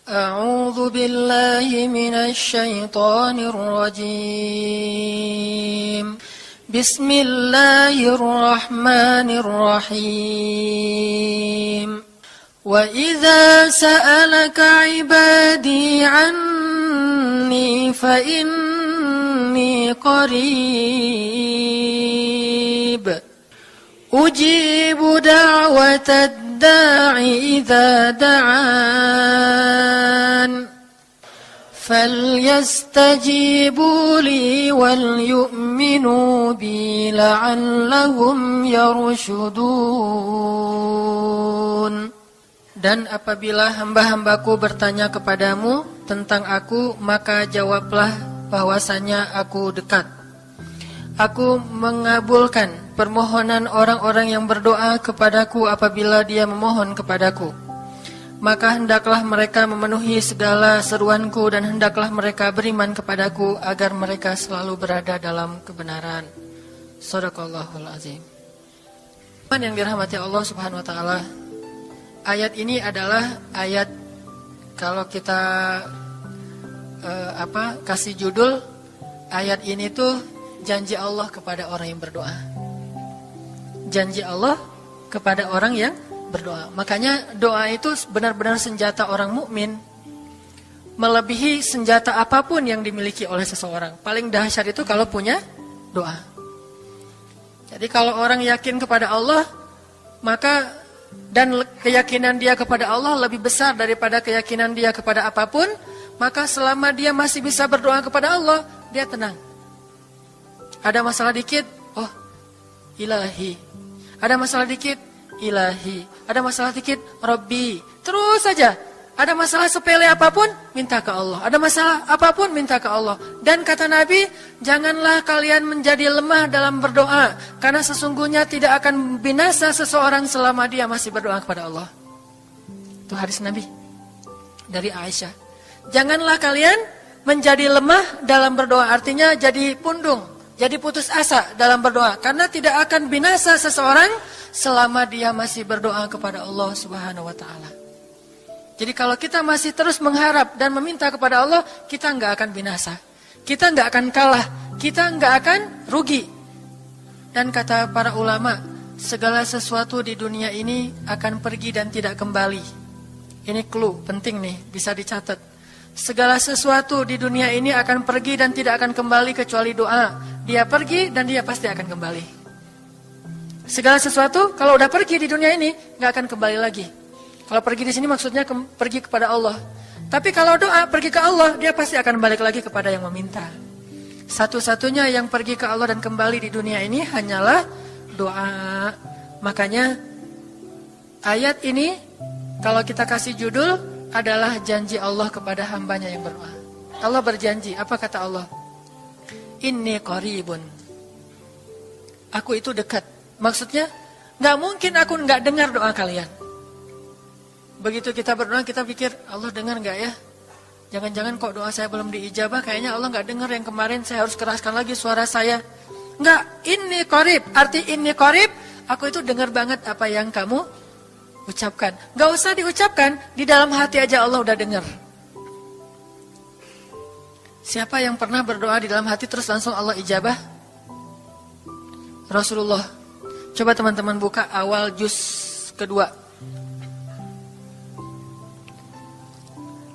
أعوذ بالله من الشيطان الرجيم بسم الله الرحمن الرحيم وإذا سألك عبادي عني فإني قريب أجيب دعوة الداع إذا دعان فليستجيبوا لي وليؤمنوا بي لعلهم يرشدون. Dan apabila hamba-hambaku bertanya kepadamu tentang aku, maka jawablah bahwasanya aku dekat. Aku mengabulkan permohonan orang-orang yang berdoa kepadaku apabila dia memohon kepadaku. Maka hendaklah mereka memenuhi segala seruanku dan hendaklah mereka beriman kepadaku agar mereka selalu berada dalam kebenaran. Shadaqallahul azim. Yang dirahmati Allah Subhanahu wa taala. Ayat ini adalah ayat kalau kita kasih judul ayat ini tuh janji Allah kepada orang yang berdoa. Janji Allah kepada orang yang berdoa. Makanya doa itu benar-benar senjata orang mukmin, melebihi senjata apapun yang dimiliki oleh seseorang. Paling dahsyat itu kalau punya doa. Jadi kalau orang yakin kepada Allah, maka dan keyakinan dia kepada Allah lebih besar daripada keyakinan dia kepada apapun, maka selama dia masih bisa berdoa kepada Allah, dia tenang. Ada masalah dikit, oh ilahi. Ada masalah dikit, ilahi. Ada masalah dikit, Rabbi. Terus saja. Ada masalah sepele apapun, minta ke Allah. Ada masalah apapun, minta ke Allah. Dan kata Nabi, janganlah kalian menjadi lemah dalam berdoa. Karena sesungguhnya tidak akan binasa seseorang selama dia masih berdoa kepada Allah. Itu hadis Nabi dari Aisyah. Janganlah kalian menjadi lemah dalam berdoa. Artinya jadi pundung, jadi putus asa dalam berdoa. Karena tidak akan binasa seseorang selama dia masih berdoa kepada Allah Subhanahu wa ta'ala. Jadi kalau kita masih terus mengharap dan meminta kepada Allah, kita nggak akan binasa. Kita nggak akan kalah. Kita nggak akan rugi. Dan kata para ulama, segala sesuatu di dunia ini akan pergi dan tidak kembali. Ini clue penting nih, bisa dicatat. Segala sesuatu di dunia ini akan pergi dan tidak akan kembali kecuali doa. Dia pergi dan dia pasti akan kembali. Segala sesuatu kalau udah pergi di dunia ini nggak akan kembali lagi. Kalau pergi di sini maksudnya pergi kepada Allah. Tapi kalau doa pergi ke Allah, dia pasti akan balik lagi kepada yang meminta. Satu-satunya yang pergi ke Allah dan kembali di dunia ini hanyalah doa. Makanya ayat ini kalau kita kasih judul adalah janji Allah kepada hambanya yang berdoa. Allah berjanji, apa kata Allah? Inni qaribun. Aku itu dekat. Maksudnya gak mungkin aku gak dengar doa kalian. Begitu kita berdoa, kita pikir, Allah dengar gak ya? Jangan-jangan kok doa saya belum diijabah, kayaknya Allah gak dengar yang kemarin, saya harus keraskan lagi suara saya. Enggak, inni qarib. Arti inni qarib, aku itu dengar banget apa yang kamu ucapkan. Gak usah diucapkan, di dalam hati aja Allah udah dengar. Siapa yang pernah berdoa di dalam hati terus langsung Allah ijabah? Rasulullah. Coba teman-teman buka awal juz kedua.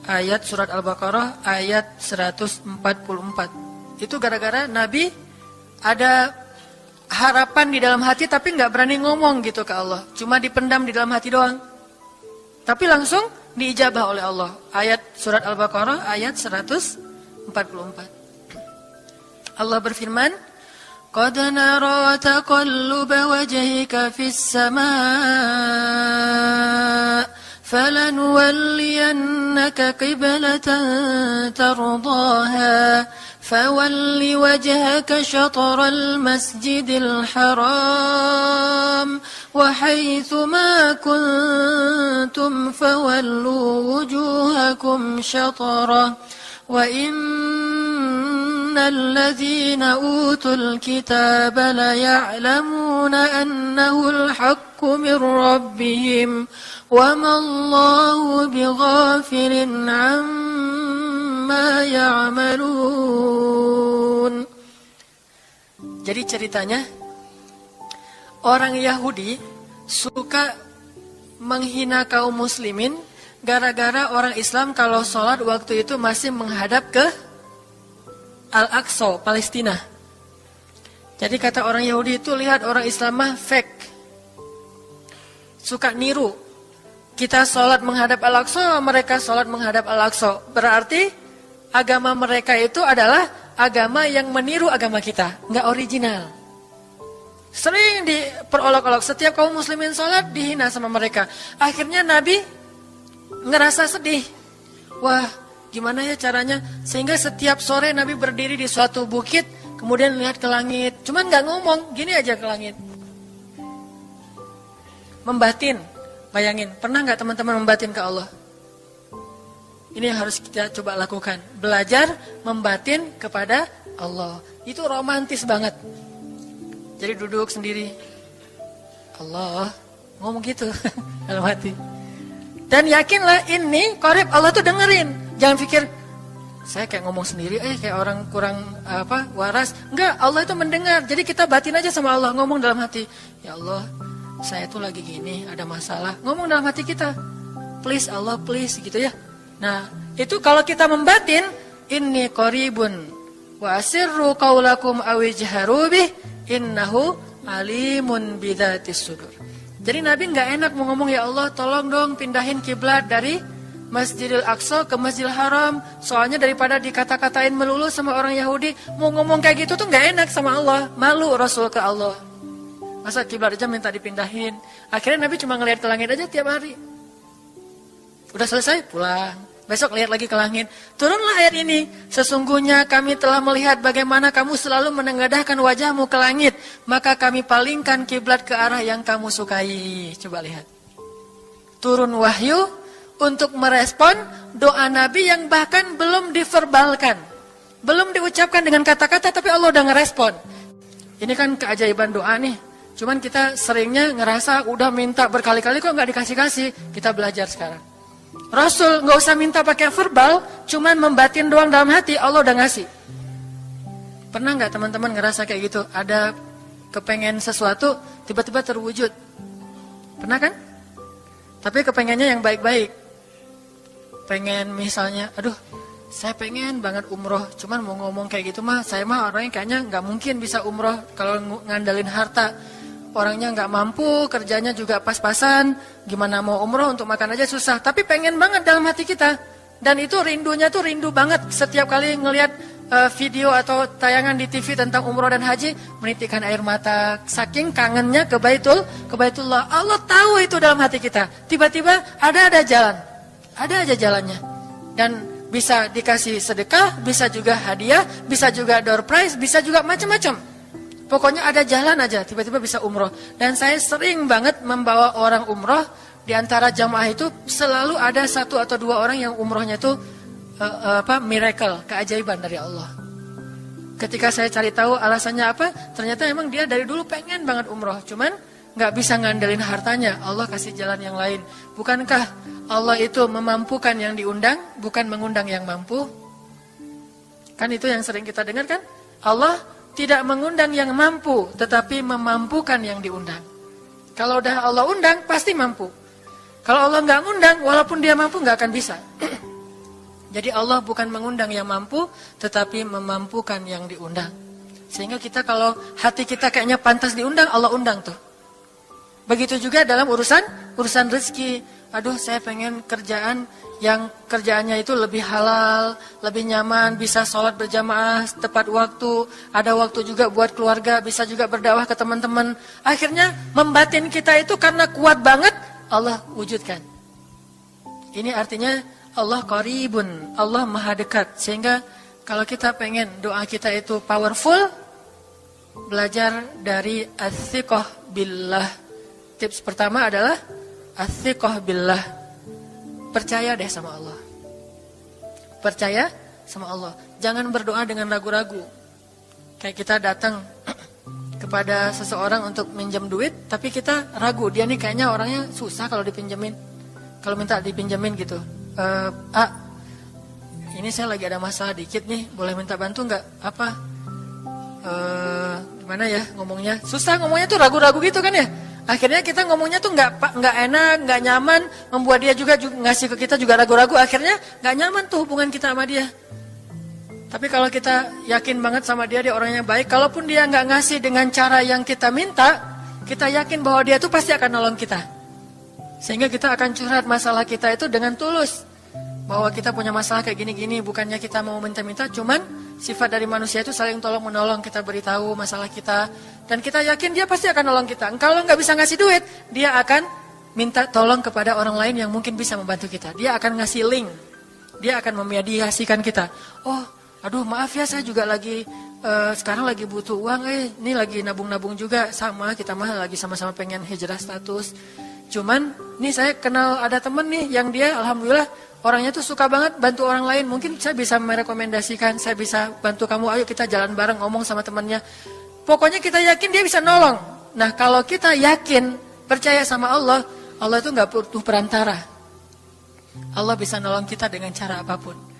Ayat surat Al-Baqarah ayat 144. Itu gara-gara Nabi ada harapan di dalam hati tapi gak berani ngomong gitu ke Allah. Cuma dipendam di dalam hati doang. Tapi langsung diijabah oleh Allah. Ayat surat Al-Baqarah ayat 144. Allah berfirman, Qad nara taqalluba wajhika fis samaa فَلَنُوَلِّيَنَّكَ قِبْلَةً تَرْضَاهَا فَوَلِّ وَجْهَكَ شَطْرَ الْمَسْجِدِ الْحَرَامِ وَحَيْثُ مَا كُنْتُمْ فَوَلُّوا وُجُوهَكُمْ شَطْرَهُ وَإِنَّ innalladzina utul kitaba la ya'lamuna annahul haqqu min rabbihim wa mallahu bighafilin amma ya'malun. Jadi ceritanya orang Yahudi suka menghina kaum muslimin gara-gara orang Islam kalau sholat waktu itu masih menghadap ke Al-Aqsa, Palestina. Jadi kata orang Yahudi itu, lihat orang Islam mah fake, suka niru. Kita sholat menghadap Al-Aqsa, mereka sholat menghadap Al-Aqsa. Berarti agama mereka itu adalah agama yang meniru agama kita, nggak original. Sering diperolok-olok, setiap kaum muslimin sholat dihina sama mereka. Akhirnya Nabi ngerasa sedih. Wah, gimana ya caranya? Sehingga setiap sore Nabi berdiri di suatu bukit, kemudian lihat ke langit. Cuman nggak ngomong, gini aja ke langit. Membatin, bayangin. Pernah nggak teman-teman membatin ke Allah? Ini yang harus kita coba lakukan. Belajar membatin kepada Allah. Itu romantis banget. Jadi duduk sendiri. Allah, ngomong gitu dalam hati. Dan yakinlah ini qarib, Allah tuh dengerin. Jangan pikir saya kayak ngomong sendiri, kayak orang kurang waras. Enggak, Allah itu mendengar. Jadi kita batin aja sama Allah, ngomong dalam hati. Ya Allah, saya tuh lagi gini, ada masalah. Ngomong dalam hati kita. Please Allah, please gitu ya. Nah, itu kalau kita membatin, inni qaribun wa asirru qaulakum aw ijharu bih innahu alimun bidzatis sudur. Jadi Nabi nggak enak mau ngomong, ya Allah tolong dong pindahin kiblat dari Masjidil Aqsa ke Masjidil Haram. Soalnya daripada dikata-katain melulu sama orang Yahudi, mau ngomong kayak gitu tuh nggak enak sama Allah. Malu Rasul ke Allah. Masa kiblat aja minta dipindahin. Akhirnya Nabi cuma ngelihat ke langit aja tiap hari. Udah selesai pulang. Besok lihat lagi ke langit. Turunlah ayat ini. Sesungguhnya kami telah melihat bagaimana kamu selalu menengadahkan wajahmu ke langit. Maka kami palingkan kiblat ke arah yang kamu sukai. Coba lihat. Turun wahyu untuk merespon doa Nabi yang bahkan belum diverbalkan. Belum diucapkan dengan kata-kata, tapi Allah udah ngerespon. Ini kan keajaiban doa nih. Cuman kita seringnya ngerasa udah minta berkali-kali kok nggak dikasih-kasih. Kita belajar sekarang. Rasul nggak usah minta pakai verbal, cuman membatin doang dalam hati, Allah udah ngasih. Pernah nggak teman-teman ngerasa kayak gitu? Ada kepengen sesuatu, tiba-tiba terwujud. Pernah kan? Tapi kepengennya yang baik-baik. Pengen misalnya, aduh, saya pengen banget umroh, cuman mau ngomong kayak gitu mah, saya mah orangnya kayaknya nggak mungkin bisa umroh kalau ngandalin harta. Orangnya nggak mampu, kerjanya juga pas-pasan, gimana mau umroh untuk makan aja susah. Tapi pengen banget dalam hati kita. Dan itu rindunya tuh rindu banget. Setiap kali ngelihat video atau tayangan di TV tentang umroh dan haji, menitikkan air mata. Saking kangennya ke Baitullah. Allah tahu itu dalam hati kita. Tiba-tiba ada jalan. Ada aja jalannya. Dan bisa dikasih sedekah, bisa juga hadiah, bisa juga door prize, bisa juga macam-macam. Pokoknya ada jalan aja, tiba-tiba bisa umroh. Dan saya sering banget membawa orang umroh. Di antara jamaah itu selalu ada 1 atau 2 orang yang umrohnya itu miracle, keajaiban dari Allah. Ketika saya cari tahu alasannya apa, ternyata emang dia dari dulu pengen banget umroh. Cuman nggak bisa ngandelin hartanya, Allah kasih jalan yang lain. Bukankah Allah itu memampukan yang diundang, bukan mengundang yang mampu? Kan itu yang sering kita dengar kan? Allah tidak mengundang yang mampu, tetapi memampukan yang diundang. Kalau udah Allah undang, pasti mampu. Kalau Allah nggak undang, walaupun dia mampu nggak akan bisa. Jadi Allah bukan mengundang yang mampu, tetapi memampukan yang diundang. Sehingga kita kalau hati kita kayaknya pantas diundang, Allah undang tuh. Begitu juga dalam urusan rezeki. Aduh, saya pengen kerjaan yang kerjaannya itu lebih halal, lebih nyaman, bisa sholat berjamaah tepat waktu, ada waktu juga buat keluarga, bisa juga berdakwah ke teman-teman. Akhirnya membatin kita itu karena kuat banget, Allah wujudkan. Ini artinya Allah qaribun, Allah maha dekat. Sehingga kalau kita pengen doa kita itu powerful, belajar dari as-siqah billah. Tips pertama adalah as-siqah billah. Percaya deh sama Allah. Percaya sama Allah. Jangan berdoa dengan ragu-ragu. Kayak kita datang kepada seseorang untuk minjam duit, tapi kita ragu, dia nih kayaknya orangnya susah kalau dipinjemin. Kalau minta dipinjemin gitu. Ini saya lagi ada masalah dikit nih, boleh minta bantu nggak? Apa? Gimana ya ngomongnya? Susah ngomongnya tuh ragu-ragu gitu kan ya. Akhirnya kita ngomongnya tuh nggak enak, nggak nyaman, membuat dia juga ngasih ke kita juga ragu-ragu. Akhirnya nggak nyaman tuh hubungan kita sama dia. Tapi kalau kita yakin banget sama dia orangnya baik, kalaupun dia nggak ngasih dengan cara yang kita minta, kita yakin bahwa dia tuh pasti akan nolong kita. Sehingga kita akan curhat masalah kita itu dengan tulus. Bahwa kita punya masalah kayak gini-gini, bukannya kita mau minta-minta, cuman sifat dari manusia itu saling tolong-menolong, kita beritahu masalah kita. Dan kita yakin dia pasti akan nolong kita. Kalau nggak bisa ngasih duit, dia akan minta tolong kepada orang lain yang mungkin bisa membantu kita. Dia akan ngasih link, dia akan memediasikan kita. Oh, aduh maaf ya saya juga lagi sekarang lagi butuh uang, ini lagi nabung-nabung juga, sama kita mah lagi sama-sama pengen hijrah status. Cuman nih saya kenal ada temen nih yang dia alhamdulillah orangnya tuh suka banget bantu orang lain. Mungkin saya bisa merekomendasikan, saya bisa bantu kamu, ayo kita jalan bareng ngomong sama temennya. Pokoknya kita yakin dia bisa nolong. Nah kalau kita yakin, percaya sama Allah, Allah itu gak butuh perantara. Allah bisa nolong kita dengan cara apapun.